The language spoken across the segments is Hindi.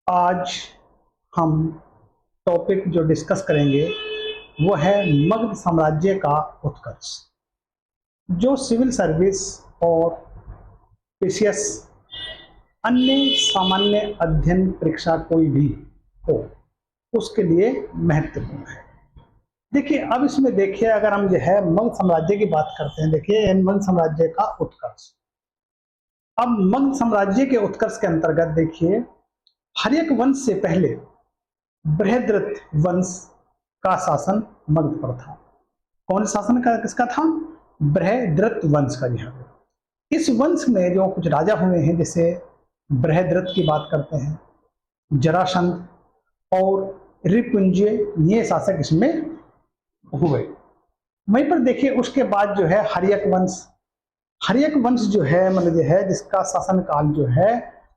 आज हम टॉपिक जो डिस्कस करेंगे वो है मगध साम्राज्य का उत्कर्ष। जो सिविल सर्विस और पीसीएस अन्य सामान्य अध्ययन परीक्षा कोई भी हो उसके लिए महत्वपूर्ण है। देखिए, अब इसमें देखिए, अगर हम जो है मगध साम्राज्य की बात करते हैं, देखिए मगध साम्राज्य का उत्कर्ष। अब मगध साम्राज्य के उत्कर्ष के अंतर्गत देखिए, हर्यक वंश से पहले बृहद्रथ वंश का शासन मगध पर था। कौन शासन का किसका था? बृहद्रथ वंश का। यहाँ इस वंश में जो कुछ राजा हुए हैं, जैसे बृहद्रथ की बात करते हैं, जरासंध और रिपुंजय, ये शासक इसमें हुए। वहीं पर देखिए उसके बाद जो है हर्यक वंश। हर्यक वंश जो है मतलब जो है जिसका शासन काल जो है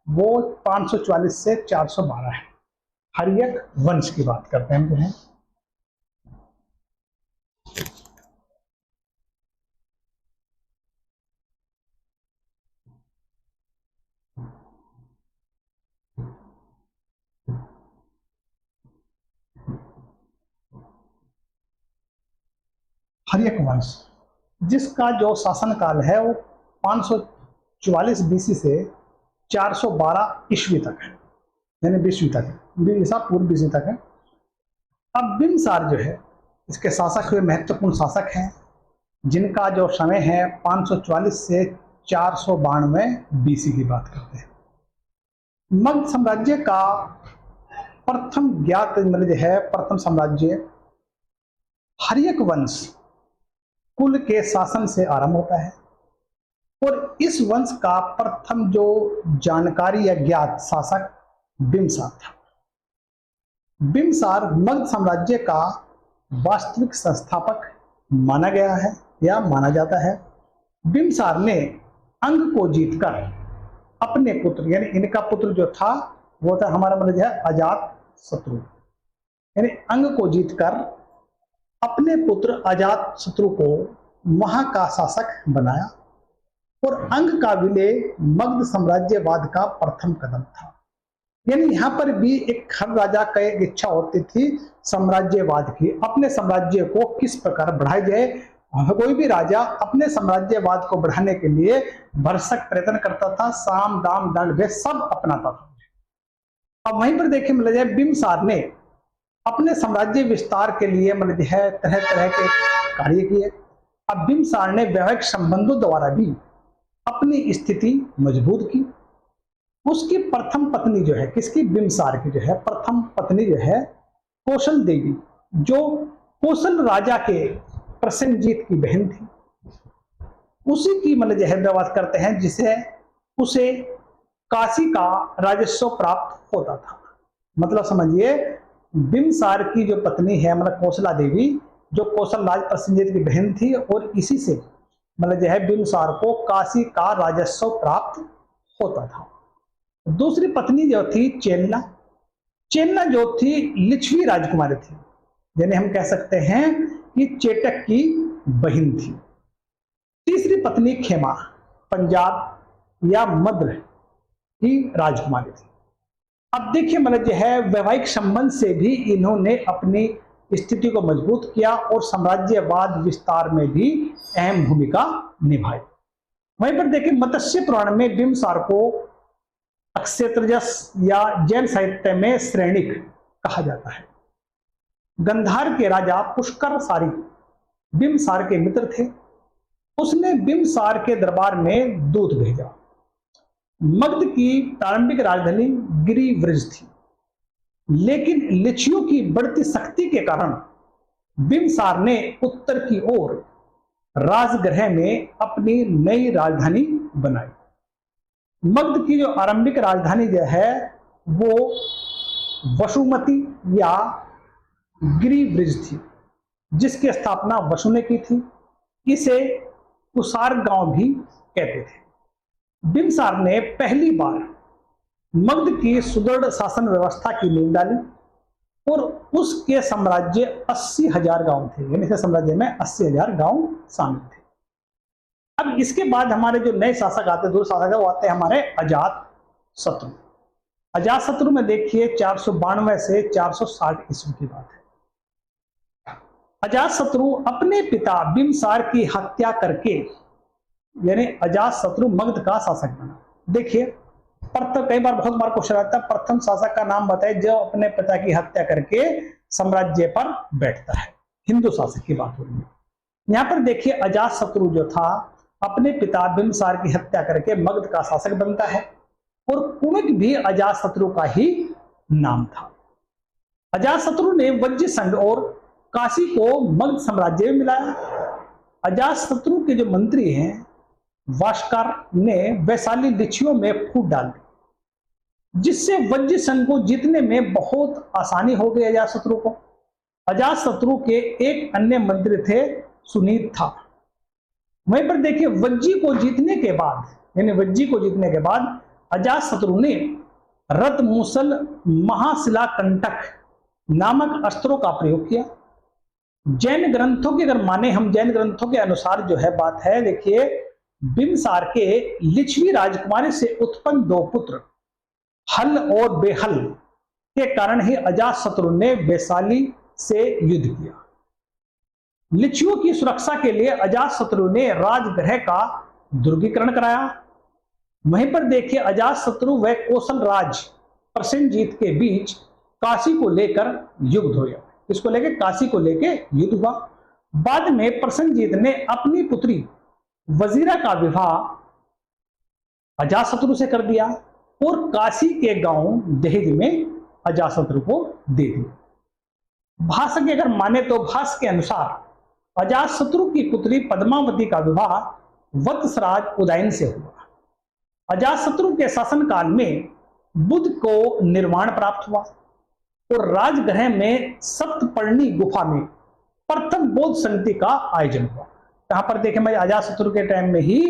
वो 544 से 412 है। हर्यक वंश की बात करते हैं हम जो है। हर्यक वंश जिसका जो शासन काल है वो 544 बीसी से 412 ईस्वी तक है, यानी 20वीं तक है, ईसा पूर्व 20वीं तक है। अब बिम्बसार जो है इसके शासक हुए, महत्वपूर्ण शासक हैं, जिनका जो समय है 544 से 492 बीसी की बात करते हैं। मगध साम्राज्य का प्रथम ज्ञात मतलब है प्रथम साम्राज्य हर्यक वंश कुल के शासन से आरंभ होता है और इस वंश का प्रथम जो जानकारी या ज्ञात शासक बिम्बसार था। बिम्बसार मगध साम्राज्य का वास्तविक संस्थापक माना गया है या माना जाता है। बिम्बसार ने अंग को जीतकर अपने पुत्र, यानी इनका पुत्र जो था वो था हमारा मतलब है अजात शत्रु, यानी अंग को जीतकर अपने पुत्र अजात शत्रु को वहां का शासक बनाया और अंग का विलय मगध साम्राज्यवाद का प्रथम कदम था। यानी यहाँ पर भी एक हर राजा का एक इच्छा होती थी साम्राज्यवाद की, अपने साम्राज्य को किस प्रकार बढ़ाया जाए। कोई भी राजा अपने साम्राज्यवाद को बढ़ाने के लिए भरसक प्रयत्न करता था, साम दाम दंड भेद सब अपनाता था। अब वहीं पर देखिए मतलब बिम्बसार ने अपने साम्राज्य विस्तार के लिए मतलब है तरह तरह के कार्य किए। अब बिम्बसार ने वैवाहिक संबंधों द्वारा भी अपनी स्थिति मजबूत की। उसकी प्रथम पत्नी जो है, किसकी? बिम्बसार की जो है प्रथम पत्नी जो है कौशल देवी, जो कौशल राजा के प्रसेनजीत की बहन थी, उसी की मतलब जो है बात करते हैं, जिसे उसे काशी का राजस्व प्राप्त होता था। मतलब समझिए बिम्बसार की जो पत्नी है मतलब कौशला देवी, जो कौशल राज प्रसेनजीत की बहन थी, और इसी से मतलब जो है बिम्बसार को काशी का राजस्व प्राप्त होता था। दूसरी पत्नी जो थी चेन्ना, चेन्ना जो थी लिच्छवी राजकुमारी थी, यानी हम कह सकते हैं कि चेटक की बहन थी। तीसरी पत्नी खेमा पंजाब या मद्र की राजकुमारी थी। अब देखिए मतलब जो है वैवाहिक संबंध से भी इन्होंने अपनी स्थिति को मजबूत किया और साम्राज्यवाद विस्तार में भी अहम भूमिका निभाई। वहीं पर देखिए मत्स्य पुराण में बिम्बसार को अक्षेत्रजस या जैन साहित्य में श्रेणिक कहा जाता है। गंधार के राजा पुष्कर सारी बिम्बसार के मित्र थे। उसने बिम्बसार के दरबार में दूत भेजा। मगध की प्रारंभिक राजधानी गिरिव्रज थी, लेकिन लिच्छवियों की बढ़ती शक्ति के कारण बिम्बसार ने उत्तर की ओर राजगृह में अपनी नई राजधानी बनाई। मगध की जो आरंभिक राजधानी जो है वो वसुमती या गिरिव्रज थी, जिसकी स्थापना वसु ने की थी। इसे कुसार गांव भी कहते थे। बिम्बसार ने पहली बार मगध की सुदृढ़ शासन व्यवस्था की नींव डाली और उसके साम्राज्य 80,000 गांव थे, यानी साम्राज्य में 80,000 गांव शामिल थे। अब इसके बाद हमारे जो नए शासक आते, दूसरे शासक वो आते हैं हमारे अजात शत्रु। अजातशत्रु में देखिए 492 से 460 ईस्वी की बात है। अजातशत्रु अपने पिता बिंबिसार की हत्या करके, यानी अजातशत्रु मगध का शासक बना। देखिए प्रथम, कई बार बहुत बार क्वेश्चन आता है, प्रथम शासक का नाम बताए जो अपने पिता की हत्या करके साम्राज्य पर बैठता है। हिंदू शासक की बात हो रही है। यहां पर देखिए अजातशत्रु जो था अपने पिता बिंबिसार की हत्या करके मगध का शासक बनता है, और कुणिक भी अजातशत्रु का ही नाम था। अजातशत्रु ने वज्र संघ और काशी को मगध साम्राज्य में मिलाया। अजातशत्रु के जो मंत्री हैं वास्कर ने वैशाली लिच्छियों में फूट डाल दी, जिससे वज्र संघ को जीतने में बहुत आसानी हो गई अजातशत्रु को। अजातशत्रु के एक अन्य मंत्री थे सुनीत था। वहीं पर देखिए वज्जी को जीतने के बाद, यानी वज्जी को जीतने के बाद अजातशत्रु ने रथ मूसल महाशिलाकंटक नामक अस्त्रों का प्रयोग किया। जैन ग्रंथों के अगर माने हम, जैन ग्रंथों के अनुसार जो है बात है, देखिए बिंबिसार के लिच्छवी राजकुमारी से उत्पन्न दो पुत्र हल और बेहल के कारण ही अजातशत्रु ने वैशाली से युद्ध किया। लिच्छवियों की सुरक्षा के लिए अजातशत्रु ने राजगृह का दुर्गीकरण कराया। वहीं पर देखिए अजातशत्रु व कौशल राज प्रसेनजीत के बीच काशी को लेकर युद्ध हो गया। इसको लेकर काशी को लेकर युद्ध हुआ। बाद में प्रसेनजीत ने अपनी पुत्री वजीरा का विवाह अजातशत्रु से कर दिया और काशी के गांव दहेज में अजातशत्रु को दे दिया। भाष्य के अगर माने तो भाष्य के अनुसार अजातशत्रु की पुत्री पद्मावती का विवाह वत्सराज उदयन से हुआ। अजातशत्रु के शासनकाल में बुद्ध को निर्वाण प्राप्त हुआ और राजगृह में सप्तपर्णी गुफा में प्रथम बौद्ध संगति का आयोजन हुआ। यहाँ पर देखें मैं अजातशत्रु के टाइम में ही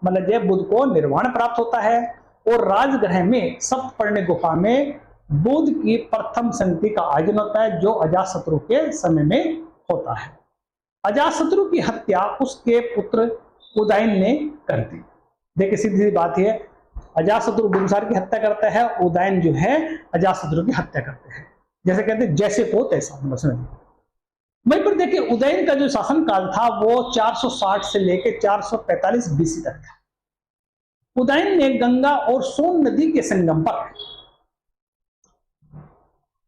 मतलब जय बुद्ध को निर्वाण प्राप्त होता है और राजगृह में सप्तपर्णी गुफा में बुद्ध की प्रथम संगति का आयोजन होता है, जो अजातशत्रु के समय में होता है। अजातशत्रु की हत्या उसके पुत्र उदयन ने कर दी। देखिए सीधी सी बात है, अजातशत्रु बिंबिसार की हत्या करता है, उदयन जो है अजातशत्रु की हत्या करते हैं। जैसे कहते हैं जैसे को तैसा। वहीं पर देखिए उदयन का जो शासनकाल था वो 460 से लेकर 445 बीसी तक था। उदयन ने गंगा और सोन नदी के संगम पर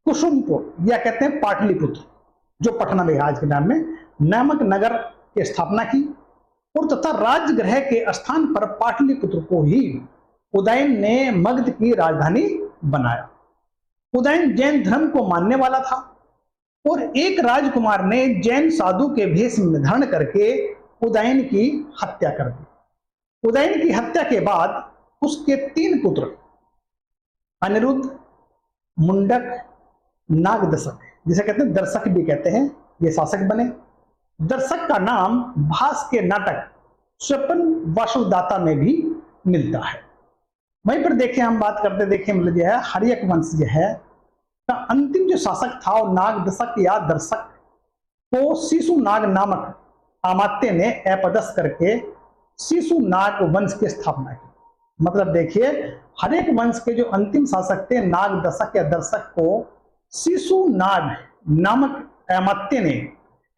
कुसुमपुर या कहते हैं पाटलिपुत्र, जो पटना में आज के नाम में, नामक नगर की स्थापना की और तथा राजगृह के स्थान पर पाटलिपुत्र को ही उदयन ने मगध की राजधानी बनाया। उदयन जैन धर्म को मानने वाला था और एक राजकुमार ने जैन साधु के भेष में धारण करके उदयन की हत्या कर दी। उदयन की हत्या के बाद उसके 3 पुत्र अनिरुद्ध, मुंडक, नागदशक, जिसे कहते हैं दर्शक भी कहते हैं, ये शासक बने। दर्शक का नाम भास के नाटक स्वपन वासुदाता में भी मिलता है। वहीं पर देखिए हम बात करते देखिए मतलब जो है हर्यक वंश जो है का अंतिम जो शासक था वो नागदशक या दर्शक को शिशुनाग नामक अमात्य ने अपदस्थ करके शिशुनाग वंश की स्थापना की। मतलब देखिए हर्यक वंश के जो अंतिम शासक थे नागदशक या दर्शक को शिशुनाग नामक अमात्य ने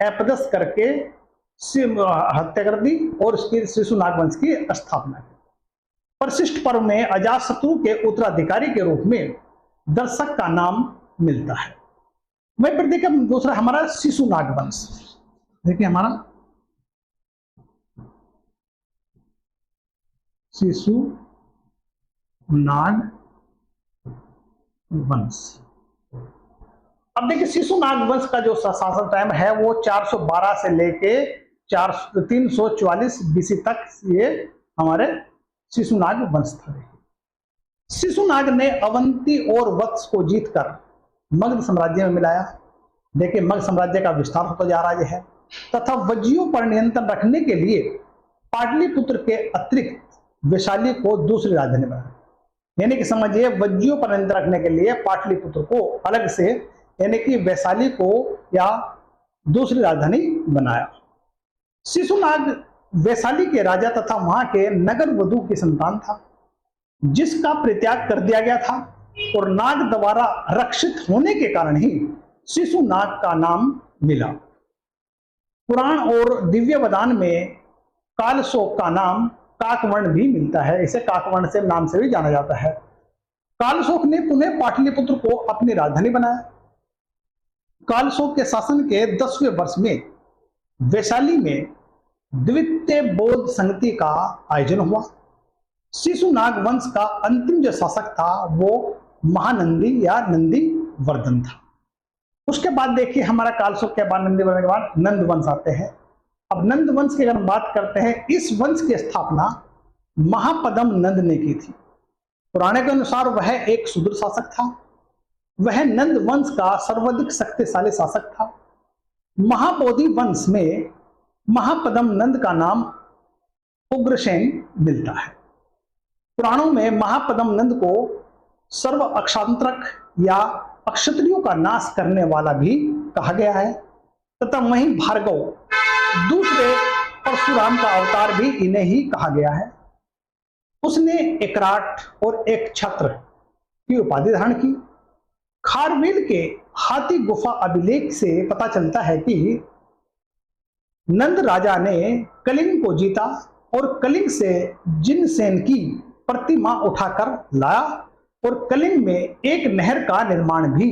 अपदस्थ करके हत्या कर दी और उसकी शिशुनाग वंश की स्थापना की। परिशिष्ट पर्व में अजातशत्रु के उत्तराधिकारी के रूप में दर्शक का नाम मिलता है। वहीं पर देखिए दूसरा हमारा शिशुनाग वंश, देखिए हमारा शिशुनाग वंश। अब देखिए शिशुनाग वंश का जो शासन टाइम है वो 412 से लेके 344 बीसी तक ये हमारे शिशुनाग वंश था। शिशुनाग ने अवंती और वत्स को जीतकर मगध साम्राज्य में मिलाया। देखिए मगध साम्राज्य का विस्तार होता जा रहा है तथा वज्जियों पर नियंत्रण रखने के लिए पाटलिपुत्र के अतिरिक्त वैशाली को दूसरी राजधानी बनाया। यानी कि समझिए वज्जियों पर नियंत्रण रखने के लिए पाटलिपुत्र को अलग से यानी कि वैशाली को या दूसरी राजधानी बनाया। शिशुनाग वैशाली के राजा तथा वहां के नगर वधु की संतान था, जिसका परित्याग कर दिया गया था और नाग द्वारा रक्षित होने के कारण ही शिशु नाग का नाम मिला। पुराण और दिव्य वदान में कालशोक का नाम काकवर्ण भी मिलता है, इसे काकवर्ण से नाम से भी जाना जाता है। कालशोक ने पुनः पाटलिपुत्र को अपनी राजधानी बनाया। कालशोक के शासन के 10वें वर्ष में वैशाली में द्वितीय बौद्ध संगति का आयोजन हुआ। शिशुनाग वंश का अंतिम जो शासक था वो महानंदी या नंदी वर्धन था। उसके बाद देखिए हमारा कालशोक के बाद नंदी वर्धन के बाद नंद वंश आते हैं। अब नंद वंश की अगर हम बात करते हैं, इस वंश की स्थापना महापद्म नंद ने की थी। पुराने के अनुसार वह एक सुदूर शासक था। वह नंद वंश का सर्वाधिक शक्तिशाली शासक था। महाबोधि वंश में महापद्म नंद का नाम उग्रसेन मिलता है। पुराणों में महापद्म नंद को सर्व अक्षांतरक या अक्षत्रियों का नाश करने वाला भी कहा गया है, तथा वहीं भार्गव दूसरे परशुराम का अवतार भी इन्हें ही कहा गया है। उसने एकराट और एक छत्र की उपाधि धारण की। खारवेल के हाथी गुफा अभिलेख से पता चलता है कि नंद राजा ने कलिंग को जीता और कलिंग से जिनसेन की प्रतिमा उठाकर लाया और कलिंग में एक नहर का निर्माण भी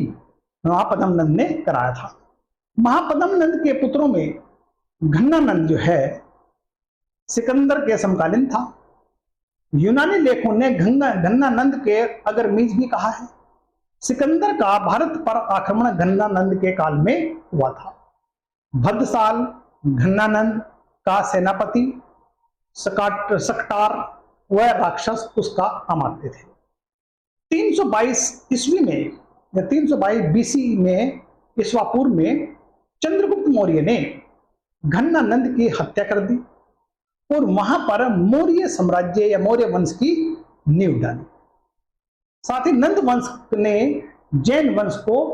महापद्म नंद ने कराया था। महापद्म नंद के पुत्रों में घन्नानंद जो है सिकंदर के समकालीन था। यूनानी लेखों ने घन्नानंद के अगरमीज भी कहा है। सिकंदर का भारत पर आक्रमण घन्नानंद के काल में हुआ था। भद्रसाल घन्नानंद का सेनापति सकटार वह राक्षस उसका अमात्य थे। 322 ईस्वी में या 322 बीसी में ईस्वापुर में चंद्रगुप्त मौर्य ने घन्नानंद की हत्या कर दी और वहां पर मौर्य साम्राज्य या मौर्य वंश की नींव डाली। साथ ही नंद वंश ने जैन वंश को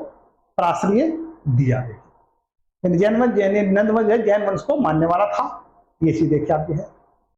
प्राश्रय दिया है। नंद वंश जैन वंश को मानने वाला था। ये चीज देखिए आपकी है।